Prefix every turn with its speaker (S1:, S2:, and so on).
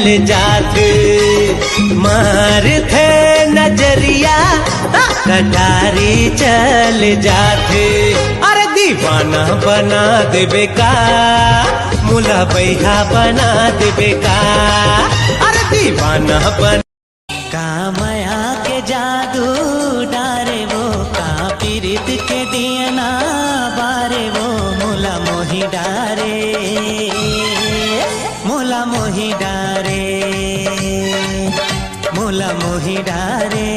S1: चल जात, मार थे नजरिया कटारी चल जात। अरे दीवाना बना देबे का, मुला बैहा बना देबे का, अरे दीवाना बना। का माया के जादू डारे वो, का पीरित के दियना बारे वो, मुला मोही डारे, मुला मोही डारे, मुला मोही डारे।